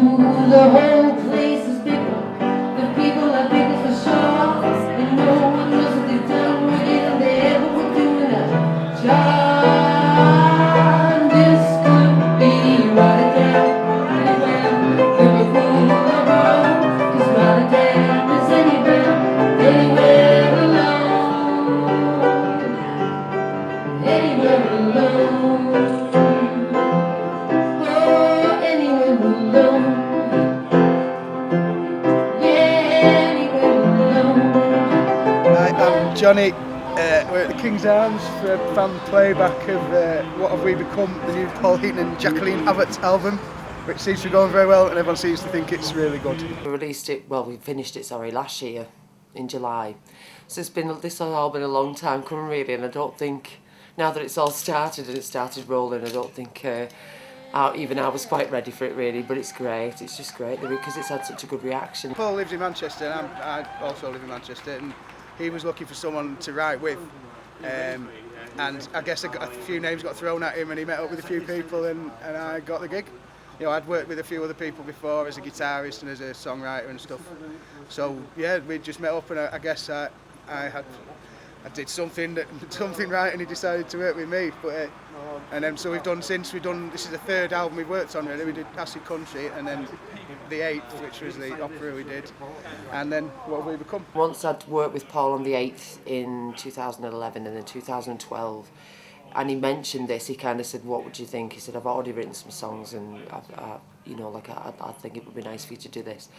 the whole place is bigger. The people are bigger for sure. And no one knows what they've done with it, and they ever were doing a job. This could be Rotterdam, anywhere, Liverpool or Rome. 'Cause Rotterdam is anywhere alone. Anywhere alone. I'm Johnny. We're at the King's Arms for a fan playback of What Have We Become, the new Paul Heaton and Jacqui Abbott album, which seems to be going very well and everyone seems to think it's really good. We finished it last year in July. So this has all been a long time coming really, and I don't think, now that it's all started and it started rolling, I don't think even I was quite ready for it really, but it's great. It's just great because it's had such a good reaction. Paul lives in Manchester and I also live in Manchester, and he was looking for someone to write with. And I guess a few names got thrown at him and he met up with a few people and I got the gig. You know, I'd worked with a few other people before as a guitarist and as a songwriter and stuff. So yeah, we just met up and I guess I did something right and he decided to work with me. But and then so we've done this is the third album we've worked on really. We did Acid Country and then the 8th, which was the opera we did, and then What Have We Become. Once I'd worked with Paul on the 8th in 2011 and then 2012, and he mentioned this, he kind of said, what would you think? He said, I've already written some songs and I think it would be nice for you to do this.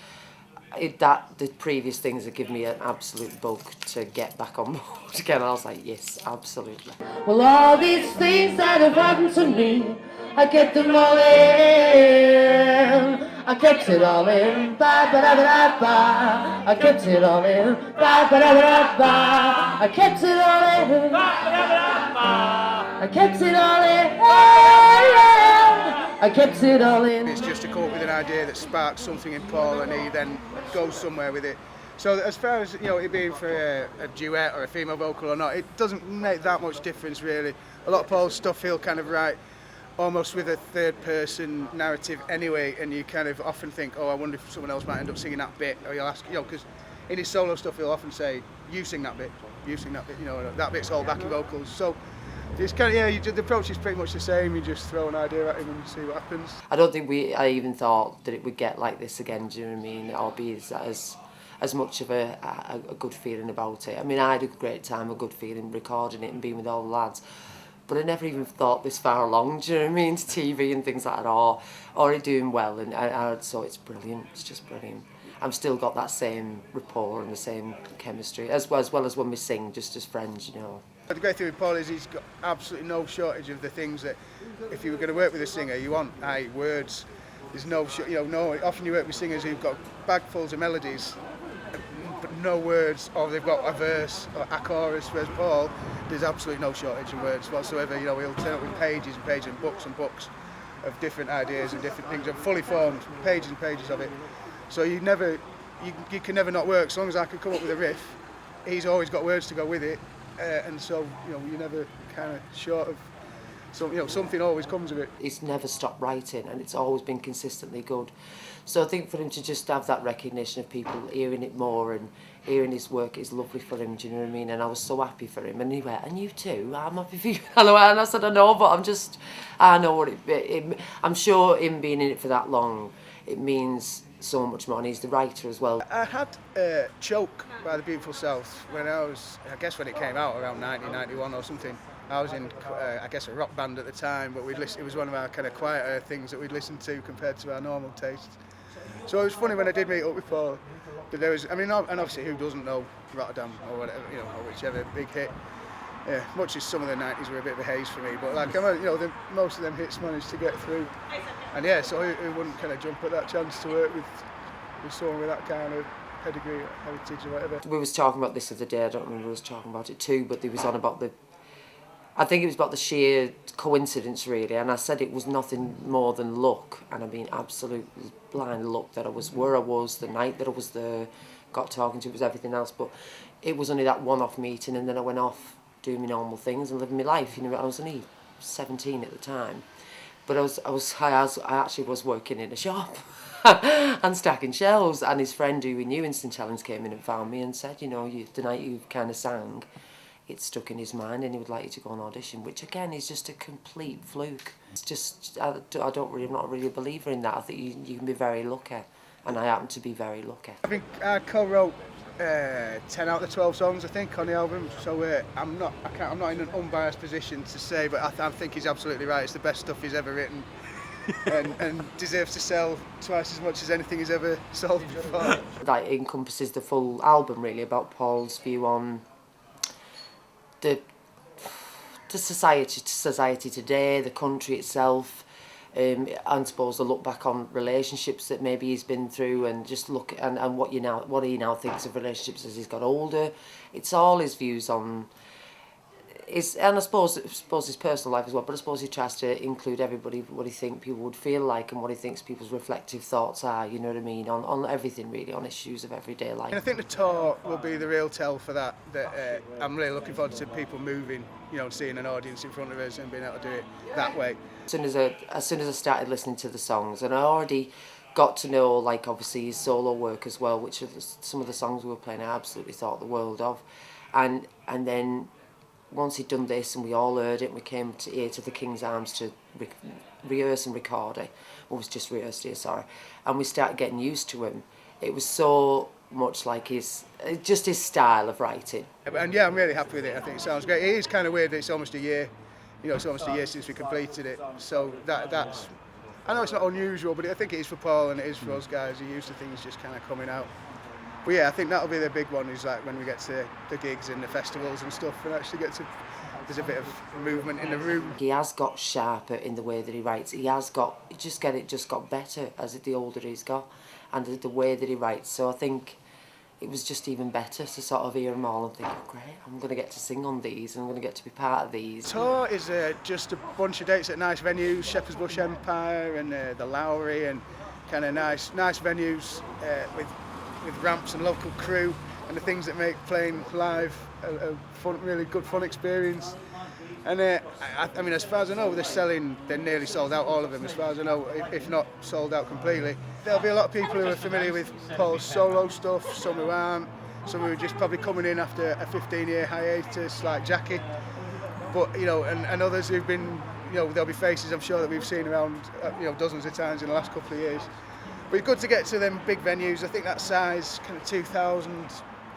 The previous things have given me an absolute bug to get back on board again. I was like, yes, absolutely. Well, all these things that have happened to me, I kept them all in. I kept it all in. Ba ba da ba da ba. I kept it all in. Ba ba da ba da ba. I kept it all in. Ba ba da ba da ba. I kept it all in. I kept it all in. It's just to come up with an idea that sparks something in Paul and he then goes somewhere with it. So as far as, you know, it being for a duet or a female vocal or not, it doesn't make that much difference really. A lot of Paul's stuff he'll kind of write almost with a third person narrative anyway, and you kind of often think, oh, I wonder if someone else might end up singing that bit, or you'll ask, you know, because in his solo stuff he'll often say, you sing that bit, you know, that bit's all backing vocals. So it's kind of, the approach is pretty much the same. You just throw an idea at him and see what happens. I don't think I even thought that it would get like this again, do you know what I mean? Or be as much of a good feeling about it. I mean, I had a great time, a good feeling recording it and being with all the lads. But I never even thought this far along, do you know what I mean, to TV and things like that, or it doing well, and so it's brilliant, it's just brilliant. I've still got that same rapport and the same chemistry, as well as when we sing, just as friends, you know. The great thing with Paul is he's got absolutely no shortage of the things that, if you were going to work with a singer, you want, words. There's no, often you work with singers who've got bagfuls of melodies, but no words, or they've got a verse or a chorus, whereas Paul, there's absolutely no shortage of words whatsoever. You know, he'll turn up with pages and pages and books of different ideas and different things, and fully formed, pages and pages of it. So you can never not work. As long as I can come up with a riff, he's always got words to go with it, and so, you know, you're never kind of short of, so, you know, something always comes of it. He's never stopped writing and it's always been consistently good. So I think for him to just have that recognition of people hearing it more and hearing his work is lovely for him, do you know what I mean? And I was so happy for him. And he went, and you too? I'm happy for you. And I said, I know, but I know what I'm sure him being in it for that long, it means so much more, and he's the writer as well. I had Choke by the Beautiful South when when it came out around 1991 or something. I was in, a rock band at the time, but it was one of our kind of quieter things that we'd listen to compared to our normal tastes. So it was funny when I did meet up with Paul, that there was, and obviously who doesn't know Rotterdam or whatever, you know, or whichever big hit. Yeah, much as some of the 90s were a bit of a haze for me, but most of them hits managed to get through. And yeah, so who wouldn't kind of jump at that chance to work with someone with that kind of pedigree, heritage or whatever. We was talking about this the other day, I don't remember who was talking about it too, but they was on about I think it was about the sheer coincidence really, and I said it was nothing more than luck, and I mean absolute blind luck that I was where I was, the night that I was there, got talking to, it was everything else, but it was only that one-off meeting, and then I went off doing my normal things and living my life. You know, I was only 17 at the time, but I actually was working in a shop. and stacking shelves. And his friend who we knew in St Helens came in and found me and said, you know, the night you kind of sang, it stuck in his mind and he would like you to go on audition, which again is just a complete fluke. It's just, I'm not really a believer in that. I think you can be very lucky, and I happen to be very lucky. I think I co-wrote 10 out of the 12 songs, I think, on the album. So I'm not in an unbiased position to say, but I think he's absolutely right. It's the best stuff he's ever written, and deserves to sell twice as much as anything he's ever sold before. That encompasses the full album, really, about Paul's view on the society today, the country itself. And I suppose a look back on relationships that maybe he's been through, and just look and what he now thinks of relationships as he's got older. It's all his views on and I suppose his personal life as well. But I suppose he tries to include everybody, what he thinks people would feel like and what he thinks people's reflective thoughts are. You know what I mean? On everything really, on issues of everyday life. And I think the tour will be the real tell for that. I'm really looking forward to people moving, you know, seeing an audience in front of us and being able to do it that way. As soon as I started listening to the songs, and I already got to know, like, obviously his solo work as well, which are some of the songs we were playing I absolutely thought the world of, and then once he'd done this and we all heard it, and we came here to the King's Arms to rehearse and record it. Well, it was just rehearsed here, sorry. And we started getting used to him. It was so much like his style of writing. And yeah, I'm really happy with it. I think it sounds great. It is kind of weird that it's almost a year. You know, it's almost a year since we completed it. So that's, I know it's not unusual, but I think it is for Paul and it is for us guys. You're used to things just kind of coming out. But yeah, I think that'll be the big one, is like when we get to the gigs and the festivals and stuff, and actually there's a bit of movement in the room. He has got sharper in the way that he writes. It just got better as the older he's got, and the way that he writes. So I think it was just even better to sort of hear them all and think, oh great, I'm going to get to sing on these and I'm going to get to be part of these. Tour is just a bunch of dates at nice venues, Shepherd's Bush Empire and the Lowry, and kind of nice venues with ramps and local crew, and the things that make playing live a fun, really good fun experience. And I mean, as far as I know, they're nearly sold out, all of them, as far as I know, if not sold out completely. There'll be a lot of people who are familiar with Paul's solo stuff, some who aren't, some who are just probably coming in after a 15-year hiatus, like Jacqui. But, you know, and others who've been, you know, there'll be faces I'm sure that we've seen around, you know, dozens of times in the last couple of years. But it's good to get to them big venues. I think that size, kind of 2,000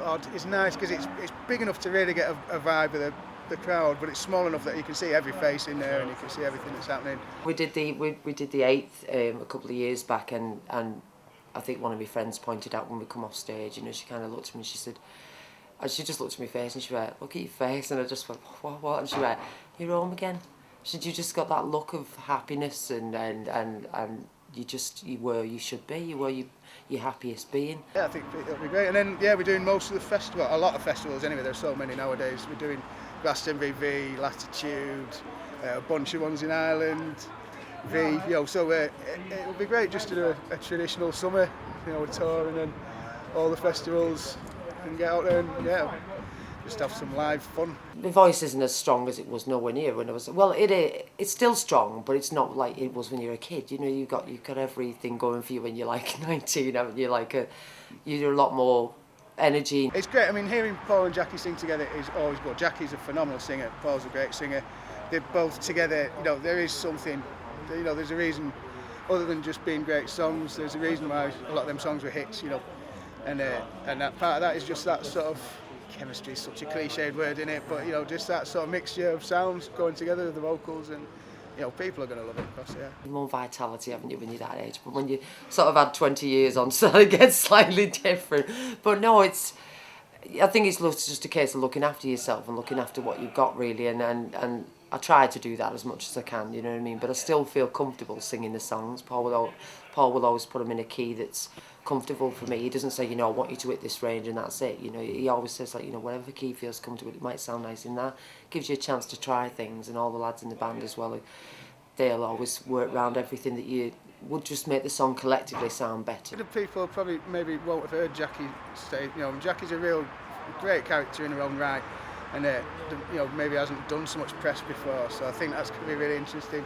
odd, is nice because it's big enough to really get a vibe of the crowd, but it's small enough that you can see every face in there and you can see everything that's happening. We did the 8th a couple of years back, and I think one of my friends pointed out when we come off stage, you know, she kind of looked at me and she said, and she just looked at my face and she went, look at your face, and I just went, what? And she went, you're home again. She said, you just got that look of happiness and you should be, you were your happiest being. Yeah, I think it'll be great. And then, yeah, we're doing most of the festival, a lot of festivals anyway, there's so many nowadays. We're doing Glastonbury, Latitude, a bunch of ones in Ireland, you know, so it'll be great just to do a traditional summer, you know, a tour and then all the festivals and get out there and, yeah, just have some live fun. My voice isn't as strong as it was nowhere near when I was, well, it's still strong, but it's not like it was when you're a kid. You know, you've got everything going for you when you're like 19, haven't you? You're a lot more energy. It's great. I mean, hearing Paul and Jacqui sing together is always good. Jacqui's a phenomenal singer, Paul's a great singer. They're both together, you know, there is something, you know, there's a reason, other than just being great songs, there's a reason why a lot of them songs were hits, you know, and that part of that is just that sort of chemistry, is such a cliched word in it, but, you know, just that sort of mixture of sounds going together, the vocals, and, you know, people are going to love it, of course, yeah. More vitality, haven't you, when you're that age? But when you sort of had 20 years on, so it gets slightly different. But no, I think it's just a case of looking after yourself and looking after what you've got, really, and I try to do that as much as I can, you know what I mean? But I still feel comfortable singing the songs. Paul will always put them in a key that's comfortable for me. He doesn't say, you know, I want you to hit this range and that's it. You know, he always says, like, you know, whatever key feels comfortable, it might sound nice in that. Gives you a chance to try things, and all the lads in the band as well, they'll always work around everything that you would just make the song collectively sound better. The people probably maybe won't have heard Jacqui say, you know, Jacqui's a real great character in her own right, and you know, maybe hasn't done so much press before, so I think that's going to be really interesting.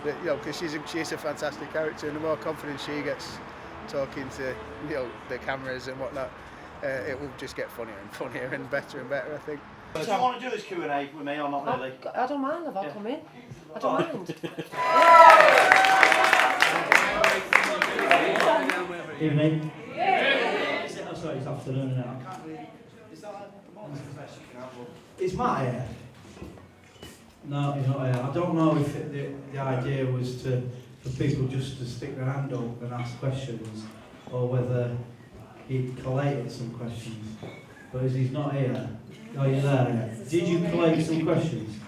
That, you know, because she's a fantastic character, and the more confidence she gets, talking to the cameras and whatnot, it will just get funnier and funnier and better, I think. Do you want to do this Q&A with me or not really? I don't mind, I'll come in. I don't mind. Evening. Oh, sorry, it's afternoon now. Is Matt here? No, he's not here. I don't know if the idea was for people just to stick their hand up and ask questions, or whether he collated some questions. But as he's not here, oh, you're there. Did you collate some questions?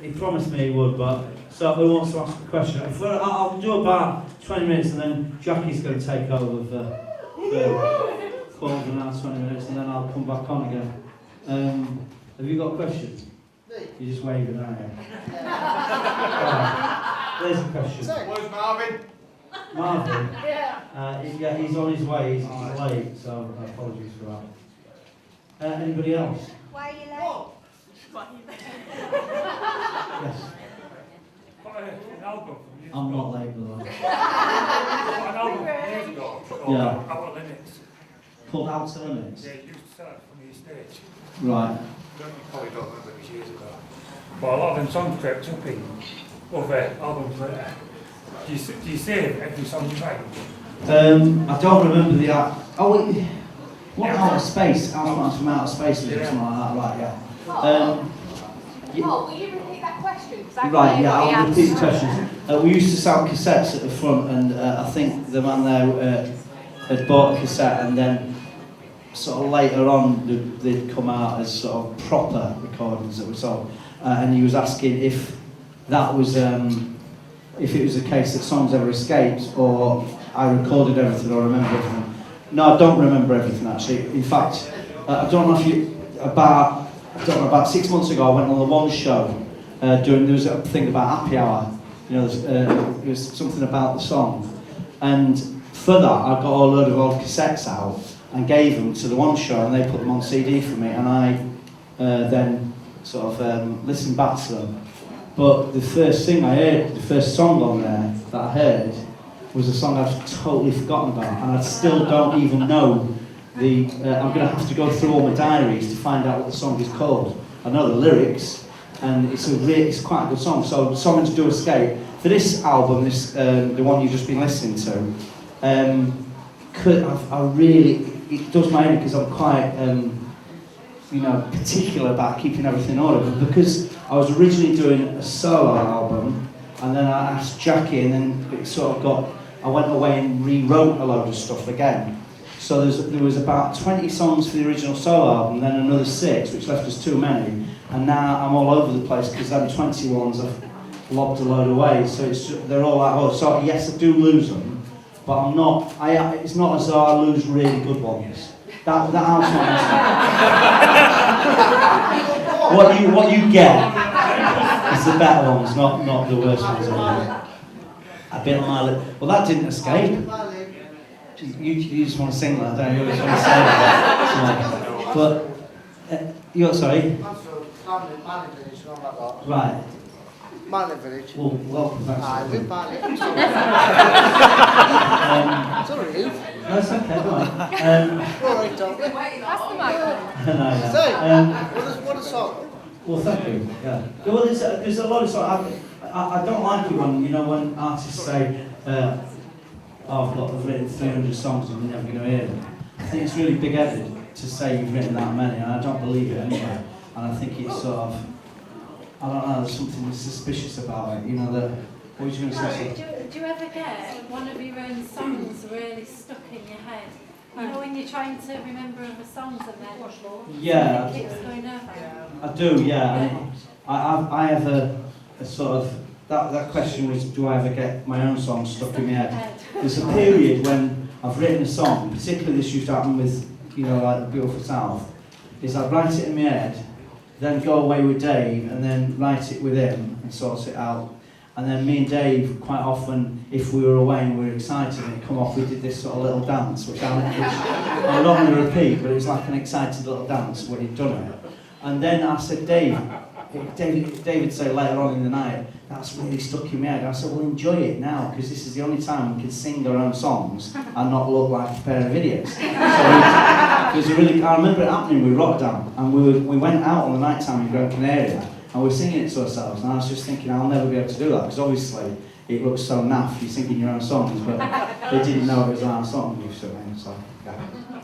He promised me he would, but so who wants to ask a question? I'll do about 20 minutes, and then Jacqui's going to take over the calls in another 20 minutes, and then I'll come back on again. Have you got questions? You're just waving, aren't you? Right. There's a question. Where's Marvin? Marvin? Yeah, he's on his way. He's late, so apologies for that. Anybody else? Why are you late? Yes. I'm not late, though. Yeah. Outer Limits. Called Outer Limits? Yeah, you used to sell it from the estate. Right. You probably don't remember, it was years ago. But a lot of them songs crept up in other albums later. Do you save every song you write? I don't remember the what Outer Space? Albums from Outer Space or something like that, right, yeah. Paul, will you repeat that question? Right, yeah, I'll repeat the questions. We used to sell cassettes at the front, and I think the man there had bought a cassette, and then sort of later on they'd come out as sort of proper recordings that were sold, and he was asking if that was if it was a case that songs ever escaped, or I recorded everything or remember everything. No, I don't remember everything actually. In fact, I don't know if you about 6 months ago I went on the One show there was a thing about Happy Hour, it was something about the song, and for that I got a load of old cassettes out and gave them to the One show, and they put them on CD for me, and I then sort of listened back to them. But the first thing I heard, the first song on there that I heard, was a song I've totally forgotten about, and I still don't even know I'm going to have to go through all my diaries to find out what the song is called. I know the lyrics, and it's quite a good song. So Songs Do Escape. For this album, the one you've just been listening to, it does my head because I'm quite particular about keeping everything in order. But because I was originally doing a solo album, and then I asked Jacqui, and then it sort of I went away and rewrote a load of stuff again. So there was about 20 songs for the original solo album, then another 6, which left us too many. And now I'm all over the place because them 20 ones I've lobbed a load away. So they're all like, oh, so yes, I do lose them, but I'm not. It's not as though I lose really good ones. That album's not. What you get is the better ones, not the worst ones. A bit like my well, that didn't escape. You just want to sing that, don't you? You just want to say that. But you're sorry. Manly Village, not like that. Right. Manly Village. Well, thanks. Aye, with Manly. Sorry, you. No, it's okay, don't worry. All right, Tom. That's the microphone. No. Say, what a song. Well, thank you. Yeah. Well, there's a lot of songs. I don't like it when artists say, I've written 300 songs and you're never going to hear them. I think it's really big-headed to say you've written that many, and I don't believe it anyway. And I think it's sort of, I don't know, there's something suspicious about it. That, what was you going to say? Do you ever get one of your own songs really stuck in your head? When you're trying to remember other songs and then yeah, it keeps going over? I do, yeah. I have a sort of, that question was, do I ever get my own songs stuck in my head? There's a period when I've written a song, particularly this used to happen with, like The Beautiful South, is I'd write it in my head, then go away with Dave, and then write it with him and sort it out. And then me and Dave, quite often, if we were away and we were excited and it come off, we did this sort of little dance, which I'm not going to repeat, but it was like an excited little dance when he'd done it. And then I said, Dave, David said later on in the night, that's really stuck in my head. I said, well, enjoy it now, because this is the only time we can sing our own songs and not look like a pair of idiots. So I remember it happening with Rotterdam, and we went out on the night time in Gran Canaria, and we were singing it to ourselves, and I was just thinking, I'll never be able to do that, because obviously it looks so naff, you're singing your own songs, but they didn't know it was our song, so yeah.